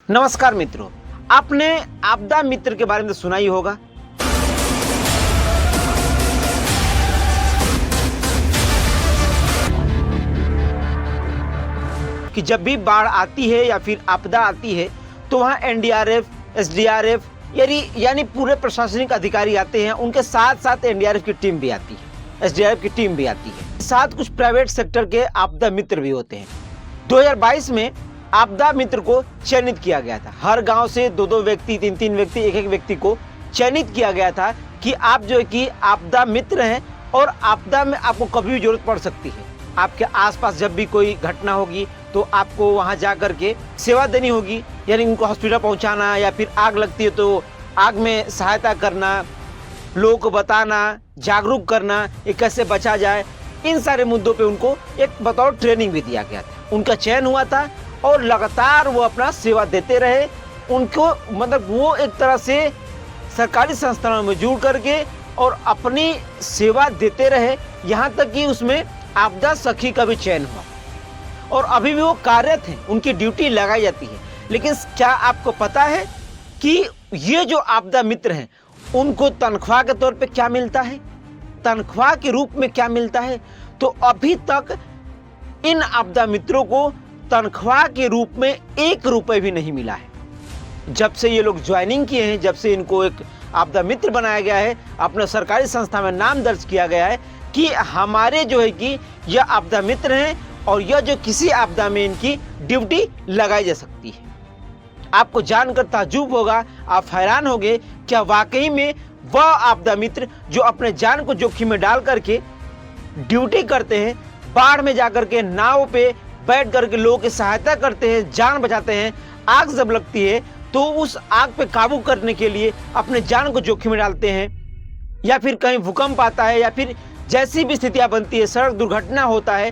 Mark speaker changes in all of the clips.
Speaker 1: नमस्कार मित्रों, आपने आपदा मित्र के बारे में सुना ही होगा। कि जब भी बाढ़ आती है या फिर आपदा आती है तो वहाँ एनडीआरएफ, एसडीआरएफ यानी पूरे प्रशासनिक अधिकारी आते हैं। उनके साथ साथ एनडीआरएफ की टीम भी आती है, एसडीआरएफ की टीम भी आती है। साथ कुछ प्राइवेट सेक्टर के आपदा मित्र भी होते हैं। 2022 में आपदा मित्र को चयनित किया गया था। हर गांव से दो व्यक्ति, तीन व्यक्ति, एक व्यक्ति को चयनित किया गया था कि आप जो है कि आपदा मित्र हैं और आपदा में आपको कभी भी जरूरत पड़ सकती है। आपके आसपास जब भी कोई घटना होगी तो आपको वहां जा करके सेवा देनी होगी, यानी उनको हॉस्पिटल पहुंचाना, या फिर आग लगती है तो आग में सहायता करना, लोगों को बताना, जागरूक करना, ये कैसे बचा जाए। इन सारे मुद्दों पे उनको एक बतौर ट्रेनिंग भी दिया गया था। उनका चयन हुआ था और लगातार वो अपना सेवा देते रहे। उनको मतलब वो एक तरह से सरकारी संस्थानों में जुड़ करके और अपनी सेवा देते रहे, यहाँ तक कि उसमें आपदा सखी का भी चयन हुआ और अभी भी वो कार्यरत हैं, उनकी ड्यूटी लगाई जाती है। लेकिन क्या आपको पता है कि ये जो आपदा मित्र हैं उनको तनख्वाह के तौर पे क्या मिलता है, तनख्वाह के रूप में क्या मिलता है? तो अभी तक इन आपदा मित्रों को तनख्वाह के रूप में 1 रुपए भी नहीं मिला है। जब से ये लोग ज्वाइनिंग किए हैं, जब से इनको एक आपदा मित्र बनाया गया है, अपने सरकारी संस्था में नाम दर्ज किया गया है कि हमारे जो है कि यह आपदा मित्र हैं और यह जो किसी आपदा में इनकी ड्यूटी लगाई जा सकती है। आपको जानकर ताज्जुब होगा, आप हैरान होंगे, क्या वाकई में वह आपदा मित्र जो अपने जान को जोखिम में डाल करके ड्यूटी करते हैं, बाढ़ में जाकर के नाव पे बैठ करके लोगों की सहायता करते हैं, जान बचाते हैं। आग जब लगती है तो उस आग पे काबू करने के लिए अपने जान को जोखिम में डालते हैं, या फिर कहीं भूकंप आता है या फिर जैसी भी स्थितियां बनती है, सड़क दुर्घटना होता है,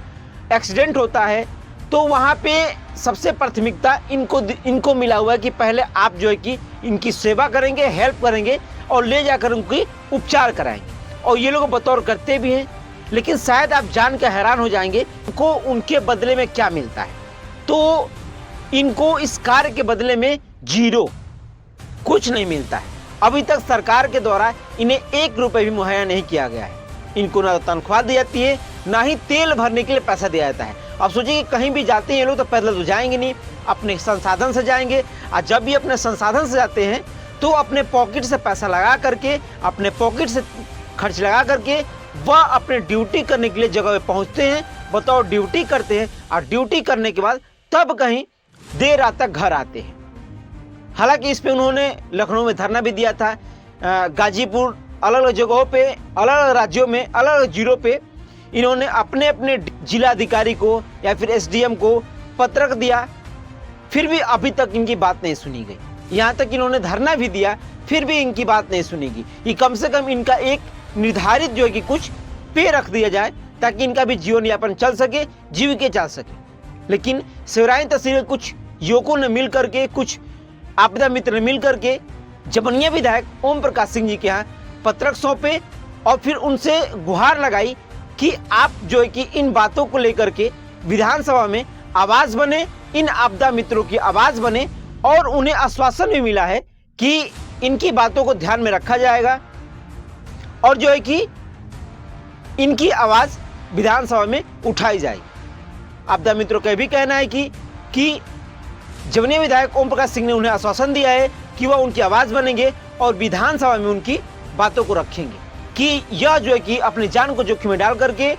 Speaker 1: एक्सीडेंट होता है, तो वहाँ पे सबसे प्राथमिकता इनको मिला हुआ है कि पहले आप जो है कि इनकी सेवा करेंगे, हेल्प करेंगे और ले जाकर उनकी उपचार कराएंगे। और ये लोग बतौर करते भी हैं। लेकिन शायद आप जान के हैरान हो जाएंगे इनको उनके बदले में क्या मिलता है। तो इनको इस कार्य के बदले में 0 कुछ नहीं मिलता है। अभी तक सरकार के द्वारा इन्हें 1 रुपए भी मुहैया नहीं किया गया है। इनको ना तनख्वाह दी जाती है, ना ही तेल भरने के लिए पैसा दिया जाता है। अब सोचिए कि कहीं भी जाते हैं ये लोग तो पैदल तो जाएंगे नहीं, अपने संसाधन से जाएंगे। और जब भी अपने संसाधन से जाते हैं तो अपने पॉकेट से पैसा लगा करके, अपने पॉकेट से खर्च लगा करके वह अपने ड्यूटी करने के लिए जगह पे पहुंचते हैं, बतौर ड्यूटी करते हैं और ड्यूटी करने के बाद तब कहीं देर रात तक घर आते हैं। हालांकि इस पे उन्होंने लखनऊ में धरना भी दिया था, गाजीपुर, अलग अलग जगहों पे, अलग अलग राज्यों में, अलग अलग जिलों पे इन्होंने अपने अपने जिलाधिकारी को या फिर एसडीएम को पत्रक दिया, फिर भी अभी तक इनकी बात नहीं सुनी गई। यहाँ तक इन्होंने धरना भी दिया, फिर भी इनकी बात नहीं सुनी गई। ये कम से कम इनका एक निर्धारित जो है कि कुछ पे रख दिया जाए ताकि इनका भी जीवन यापन चल सके, जीविका चल सके। लेकिन सिवराई तहसील के कुछ युवकों ने मिल करके, कुछ आपदा मित्र ने मिल करके जमनिया विधायक ओम प्रकाश सिंह जी के यहाँ पत्रक सौंपे और फिर उनसे गुहार लगाई कि आप जो है कि इन बातों को लेकर के विधानसभा में आवाज बने, इन आपदा मित्रों की आवाज बने। और उन्हें आश्वासन भी मिला है कि इनकी बातों को ध्यान में रखा जाएगा और जो है कि इनकी आवाज विधानसभा में उठाई जाएगी। आपदा मित्रों का भी कहना है कि जमनिया विधायक ओम प्रकाश सिंह ने उन्हें आश्वासन दिया है कि वह उनकी आवाज बनेंगे और विधानसभा में उनकी बातों को रखेंगे कि यह जो है कि अपनी जान को जोखिम में डाल करके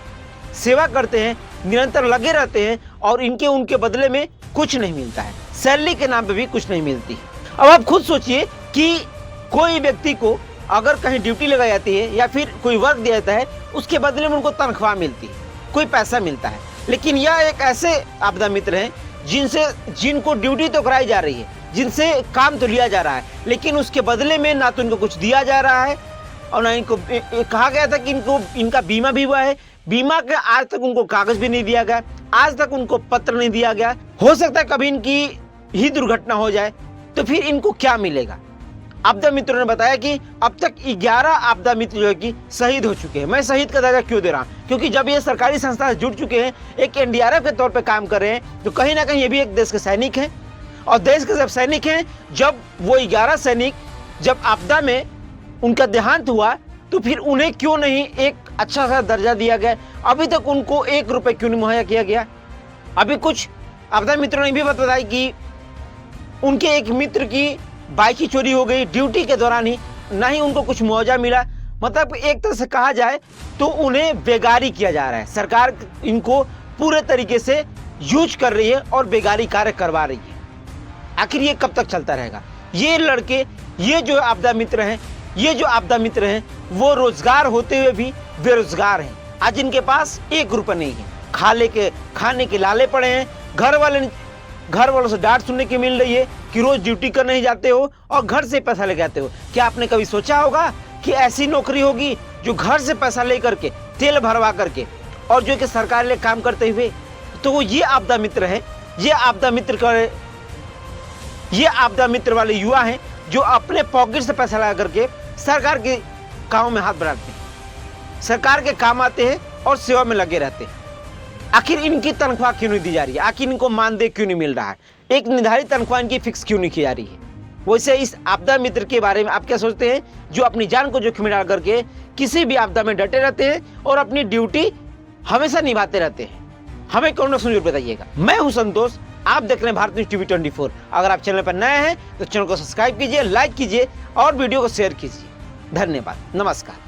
Speaker 1: सेवा करते हैं, निरंतर लगे रहते हैं और उनके बदले में कुछ नहीं मिलता है। सैलरी के नाम पे भी कुछ नहीं मिलती। अब आप खुद सोचिए कि कोई व्यक्ति को अगर कहीं ड्यूटी लगाई जाती है या फिर कोई वर्क दिया जाता है, उसके बदले में उनको तनख्वाह मिलती है, कोई पैसा मिलता है। लेकिन यह एक ऐसे आपदा मित्र हैं जिनको ड्यूटी तो कराई जा रही है, जिनसे काम तो लिया जा रहा है, लेकिन उसके बदले में ना तो इनको कुछ दिया जा रहा है और ना इनको कहा गया था कि इनका बीमा भी हुआ है। बीमा के आज तक उनको कागज भी नहीं दिया गया, आज तक उनको पत्र नहीं दिया गया। हो सकता है कभी इनकी ही दुर्घटना हो जाए तो फिर इनको क्या मिलेगा। आपदा मित्रों ने बताया कि अब तक 11 आपदा मित्र जो है कि शहीद हो चुके हैं। मैं शहीद का दर्जा क्यों दे रहा हूँ, क्योंकि जब ये सरकारी संस्था से जुड़ चुके हैं, एक एनडीआरएफ के तौर पे काम कर रहे हैं, तो कहीं ना कहीं ये भी एक देश के सैनिक हैं। और देश के जब सैनिक हैं, जब वो 11 सैनिक जब आपदा में उनका देहांत हुआ तो फिर उन्हें क्यों नहीं एक अच्छा सा दर्जा दिया गया? अभी तक उनको 1 रुपये क्यों नहीं मुहैया किया गया? अभी कुछ आपदा मित्रों ने भी बताया कि उनके एक मित्र की बाइक ही चोरी हो गई ड्यूटी के दौरान ही, ना ही उनको कुछ मुआवजा मिला। मतलब एक तरह से कहा जाए तो उन्हें बेगारी किया जा रहा है। सरकार इनको पूरे तरीके से यूज कर रही है और बेगारी कार्य करवा रही है। आखिर ये कब तक चलता रहेगा? ये लड़के, ये जो आपदा मित्र हैं, वो रोजगार होते हुए भी बेरोजगार हैं। आज इनके पास 1 रुपये नहीं है, खाने के लाले पड़े हैं। घर वालों से डांट सुनने की मिल रही है कि रोज ड्यूटी करने ही जाते हो और घर से पैसा लेके आते हो। क्या आपने कभी सोचा होगा कि ऐसी नौकरी होगी जो घर से पैसा लेकर के, तेल भरवा करके और जो कि सरकार लिए काम करते हुए? तो ये आपदा मित्र है, ये आपदा मित्र वाले युवा हैं जो अपने पॉकेट से पैसा लगा करके सरकार के कामों में हाथ बढ़ाते हैं, सरकार के काम आते हैं और सेवा में लगे रहते हैं। आखिर इनकी तनख्वाह क्यों नहीं दी जा रही है? आखिर इनको मानदेय क्यों नहीं मिल रहा है? एक निर्धारित तनख्वाह इनकी फिक्स क्यों नहीं की जा रही है? वैसे इस आपदा मित्र के बारे में आप क्या सोचते हैं, जो अपनी जान को जोखिम में डाल करके किसी भी आपदा में डटे रहते हैं और अपनी ड्यूटी हमेशा निभाते रहते हैं? हमें कमेंट में जरूर बताइएगा। मैं हूं संतोष, आप देख रहे हैं भारत न्यूज़ टीवी 24। अगर आप चैनल पर नए हैं तो चैनल को सब्सक्राइब कीजिए, लाइक कीजिए और वीडियो को शेयर कीजिए। धन्यवाद, नमस्कार।